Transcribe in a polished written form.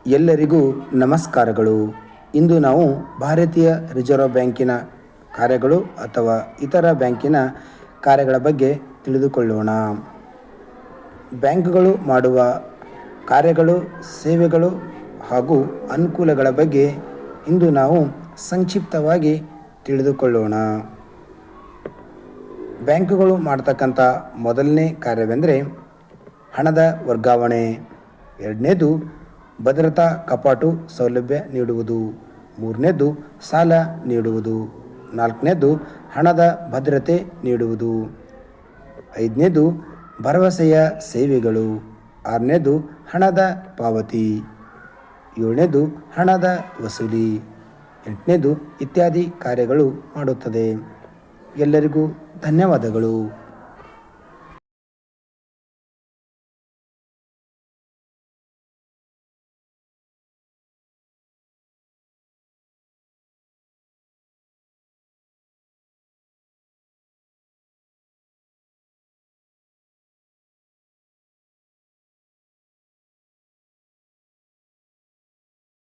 ಎಲ್ಲರಿಗೂ ನಮಸ್ಕಾರಗಳು. ಇಂದು ನಾವು ಭಾರತೀಯ ರಿಸರ್ವ್ ಬ್ಯಾಂಕಿನ ಕಾರ್ಯಗಳು ಅಥವಾ ಇತರ ಬ್ಯಾಂಕಿನ ಕಾರ್ಯಗಳ ಬಗ್ಗೆ ತಿಳಿದುಕೊಳ್ಳೋಣ. ಬ್ಯಾಂಕುಗಳು ಮಾಡುವ ಕಾರ್ಯಗಳು, ಸೇವೆಗಳು ಹಾಗೂ ಅನುಕೂಲಗಳ ಬಗ್ಗೆ ಇಂದು ನಾವು ಸಂಕ್ಷಿಪ್ತವಾಗಿ ತಿಳಿದುಕೊಳ್ಳೋಣ. ಬ್ಯಾಂಕುಗಳು ಮಾಡ್ತಕ್ಕಂಥ ಮೊದಲನೇ ಕಾರ್ಯವೆಂದರೆ ಹಣದ ವರ್ಗಾವಣೆ. ಎರಡನೇದು ಭದ್ರತಾ ಕಪಾಟು ಸೌಲಭ್ಯ ನೀಡುವುದು. ಮೂರನೇದು ಸಾಲ ನೀಡುವುದು. ನಾಲ್ಕನೇದು ಹಣದ ಭದ್ರತೆ ನೀಡುವುದು. ಐದನೇದು ಭರವಸೆಯ ಸೇವೆಗಳು. ಆರನೇದು ಹಣದ ಪಾವತಿ. ಏಳನೇದು ಹಣದ ವಸೂಲಿ. ಎಂಟನೇದು ಇತ್ಯಾದಿ ಕಾರ್ಯಗಳು ಮಾಡುತ್ತದೆ. ಎಲ್ಲರಿಗೂ ಧನ್ಯವಾದಗಳು.